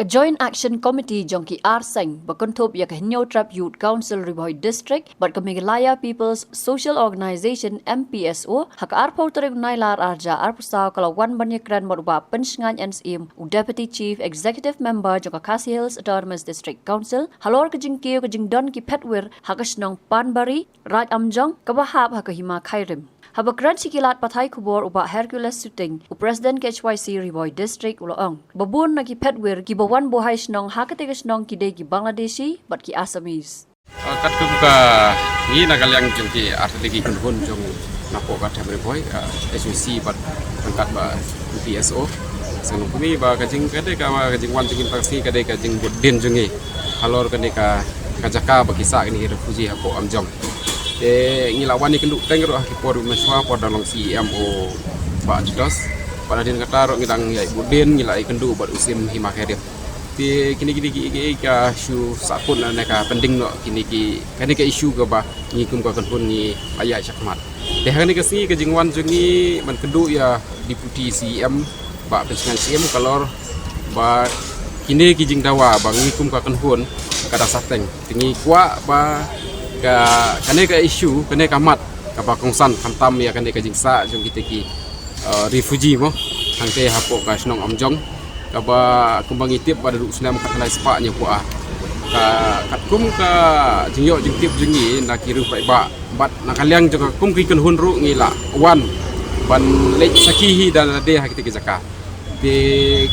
A Joint Action Committee jongki Arseng bakonthop yak Hinyo Trap Youth Council Riboy District but Kamigalaya People's Social Organization MPSO hak arpo tereg nailar arja arpusaw kalawan banyakran moruba pensngan NSM u Deputy Chief Executive Member jongka Khasi Hills Autonomous District Council halor kajing kiyo kajing don ki petwir hakasnong Panbari Raj Amjong kabahab hakahima Khairim. Habakran sikilat patay kubor uba Hercules shooting u President KHYC Riboy District uloong. Babun na ki petwir ki bawan buhay snong hakategas nong kide ki Bangladeshi but ki Assamese. Kat kumka ni nagalyang jengki artegi kunhun jong napo kat Riboy SUC but angkat ba PSO. Sanu kumi ba kajing kade ka kajing wan jengin taksi kade kajing budin jengi. Halor kade ka kajaka bakisa ni refuji hapo amjong. Ngilawan ni kenduk tengro ki por meswa por dalong CMO ba judos pada din kata ro ngidang yai budin ngilai kenduk buat usim hima khairip ti kini ka shu sapun na ka pending no kini kani ka isu ka ba ni kum ka kanhun ni ayai chakmat te hani ka si ka jingwan jungi man kenduk ya deputy CM ba pensingan CM kalor ba kini ki jing dawa ba ngi kum ka kanhun kada sateng tingi kwa ba kane ka isu kane ka mat ka bakongsan khantam ya kane ka jingsa jong kita ki refugee mo hangte hapo ka snong amjong ka ba kumbang itip pada uslam ka kalai spa nya puah ka katkum ka jingyo jingtip jingi na kiru pai ba bat nakaliang jong kum ki kun hunru ngila wan ban lek sakihi dan ade ha kita ki zakka de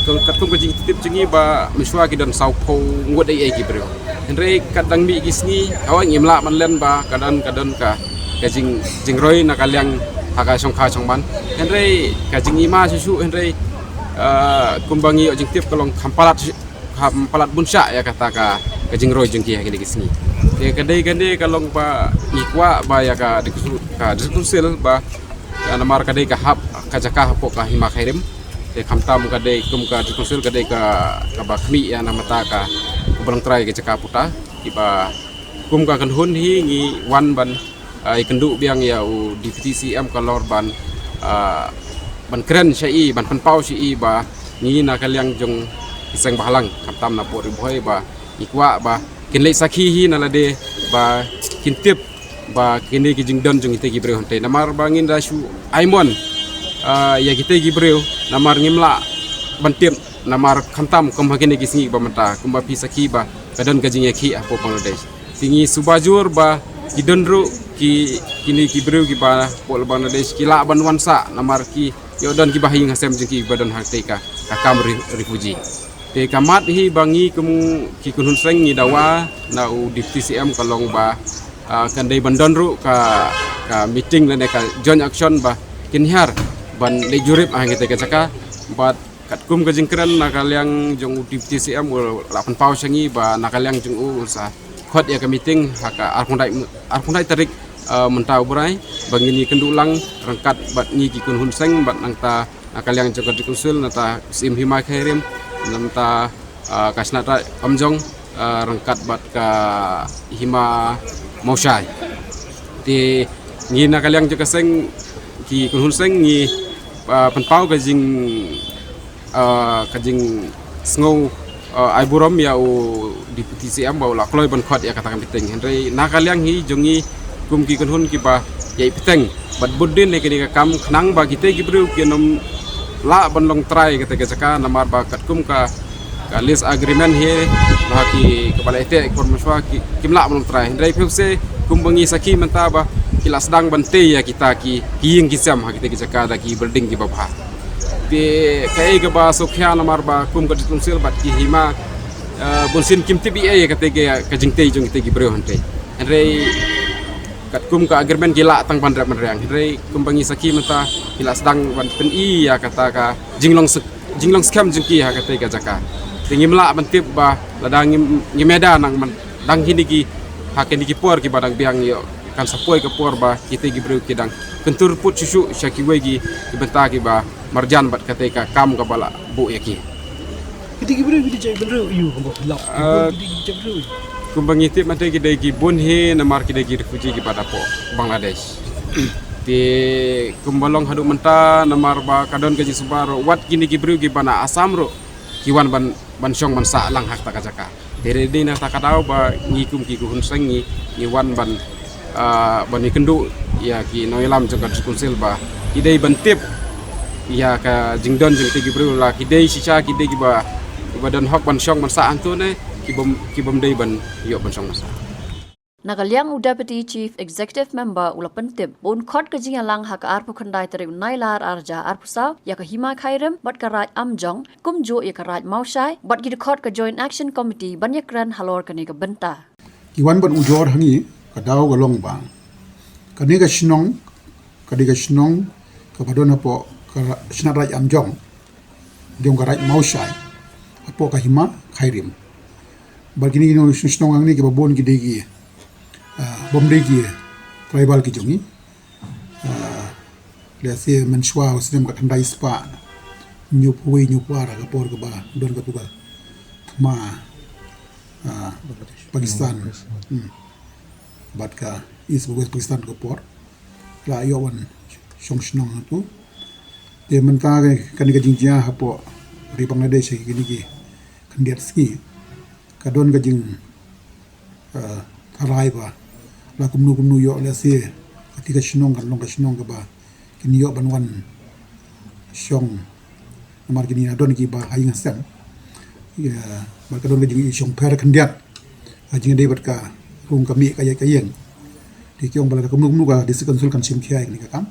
katkum ka jingtip jingi ba miswa ki dan saupo ngot ai ki bro Henry kadang mi gisni awang imla manlen ba kadang ka jingroi nakaliang haga songkha songban Henry kajing ima susu Henry kumbangi objektif kalong kampalat bunsa ya kata ka jingroi jengki hagi gisni de kadai kalong ba ikwa ba ya ka dikusul ba namar kadai ka hap kajaka hapo ka hima khairim de khamtam kadai kum ka dikusul kadai ka bakmi ya namata ka Barang try ke cakap puta, tiba kum ka kanhun hi ngi wan ban kenduk biang ya u deputy CM kalor ban keren syai ban penpau syai ba ngi na kalyang jong iseng bahalang kaptam na por boy ba ikwa ba kinlei sakhi hi na lade ba kintip ba kini ki jingdon jong ite gi breu honte namar bangin da shu aimon ya kita gi breu namar ngimla bantip namar khantam kumhagene gisni ba mata kumba pisaki ba kadon kajing yakhi apo Bangladesh tingi subajur ba kidonru kini ki breu ki ba pol Bangladesh kila ban wansa namar ki yodon ki bahing hasem jengki badon hakteika akam refugee te kamat hi bangi kum ki kunhun seng ni dawa na u DPCM kalong ba kandai bandonru ka meeting lene ka joint action ba kinhar ban lejurip angete ka jaka bat katkum ka jingkran nakaliang jong deputy CM lapan pau sangi ba nakaliang jong sa khot ya ka meeting haka arkhundai tarik mentau berai bangini kendulang rangkat bat ni ki kun hun seng bat nangta nakaliang jong dikusul nata sim hima khairim nanta kasnata amjong rangkat bat ka hima mausai ti ni nakaliang jong seng ki kun hun seng ni penpau ka jing kajing sngau aiburom ya u deputy CM ba la kloi ban khot ya katakan piteng Henry nakaliang hi jongi kum ki kunhun ki ba yai piteng bat budin ne kini kam khnang ba kite ki bru ki nom la ban long try kata jaka namar ba katkum ka list agreement he ba ki kepala ete ekor maswa ki kimla ban long try Henry phuse kum bangi saki menta ba kila sedang bante ya kita ki ying kisam ha kite jaka da ki building ki ba de kai ga ba sokhya namar ba kum ka ditunsil bat ki hima bunsin kimti bi ya kate ka jingte jong te gi breu hante Henry kat kum ka agreement gila tang bandra menrang Henry kum bangi saki mata gila sedang ban pen i ya kata ka jinglong scam jengki ha kate ga jaka tingi mla bantip ba ladang ngimeda nang dang hini ki ha ken ki por ki badang biang yo kan sapoi ka por ba kite gi breu kidang kentur put susu syaki wegi ki benta ki ba marjan bat katika kam ka bala bu yaki kiti gibreu kiti jai beru yu ko lap kiti jai beru kumbang itip mate ki degi bunhe namar ki degi refugee ki pada po Bangladesh ti kumbalong hadu menta namar ba kadon ka ji subar wat kini gibreu ki bana asam ro kiwan ban bansong bansa lang hak takajaka tere di na takadau ba ngikum ki kuhun sengi ni wan ban bani kendu ya ki noilam jong kunsil ba idei bantip ya ka jingdon jing tigi bru la kidei sicha kidei ba badan hok bansong bansa antu ne ki bom dei ban yo bansong bansa Nagaliang Deputy Chief Executive Member ula pentip bon khot ka jinga lang hak arpu khandai tere nailar arja arpusa ya ka hima khairim bat ka raj amjong kumjo ya ka raj mausai bat gi khot ka Joint Action Committee banyakran halor ka ne ka benta Iwan ban ujor hangi ka daw ga long bang ka ne ga shinong ka badona po ka shinat raj amjong diong ka raj mausai apo ka hima khairim bagini no shinong angni ke babon ki degi bomdegi tribal ki jongi le se menshwa usem ka thandai spa nyupui nyupara ka por ka ba don ka tuga ma Pakistan bat ka is west Pakistan ka por la yowan shongshnong tu de man ka kan ka jingjia hapo ri Bangladesh ki ni kandiat ski ka don ka jing tharai ba la kumnu yo la se ketika shinong kan long ka shinong ka ba kini yo ban wan shong namar kini adon ki ba haing sem ya ba ka don ka jing shong per kandiat ajing dei bat ka rung ka mi ka yeng di kyong bala ka kumnu ka disekonsul kan sim khia ni ka kam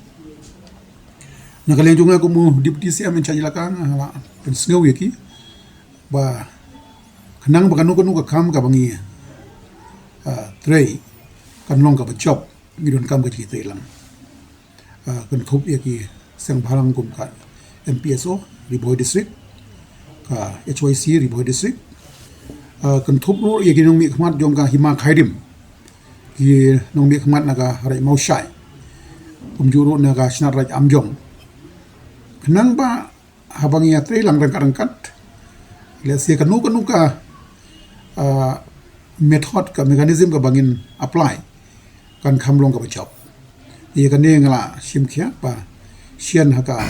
na kalen junga ko mu deputy CM en chajila ka la pen sngew yeki ba kanang ba kanu ka kam ka bangi trei kan long ka job ngidon kam ka ti lang kan thup yaki sang bharang kum ka MPSO Riboy district ka HYC Riboy district kan thup ro yaki nong mi khmat jong ka hima khairim ki nong mi khmat na ka rai mausai kumjuro na ka shnat raj amjong kanang ba habang ya trei lang rangkat le se kanu ka method ka mechanism ka bangin apply kan khamlong ka job ye kan ne ngala simkhia pa sian haka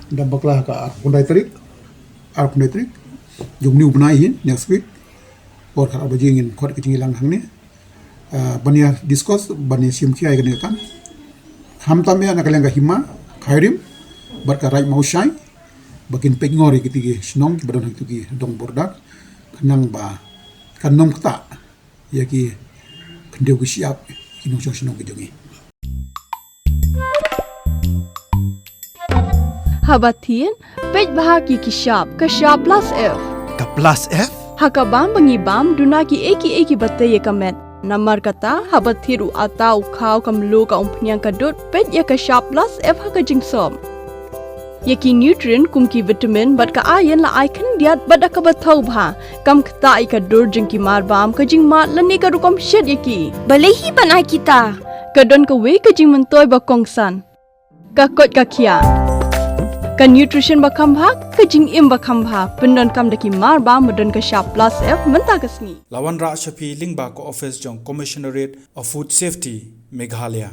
dambakla ka pundai trik jung niu banai hin next week or khar abajing in khot ki lang hang ne bania discuss bania simkhia kan kan ham tamya na kaleng ka hima khairim bar ka rai mausai bakin pengori kitigi snong badan hang tugi dong bordak kanang ba kanom kta yaki kendeu ki siap kinong song ki jongi Habatin pej bahagi ki shop ka shop plus F Ka plus F hakabam bangi bam duna ki eki batte ye kamet namar kata habathiru atau khau kamlu ka umpnyang ka dot pej ya ka shop plus F haka jingsom yaki nutrient kum ki vitamin bat ka ayan la ai khan diat bada ka bathau bha kam khta ai ka dur jing ki mar bam ka jing ma lani ka rukom shed yaki bale hi banai kita ka don ka we ka jing mentoy ba kongsan ka kot ka khia ka nutrition ba kham bha ka jing im ba kham bha pendon kam daki mar bam modon ka sharp plus F menta ka sni Lawan Ra Shafi Lingba ko office jong Commissionerate of Food Safety Meghalaya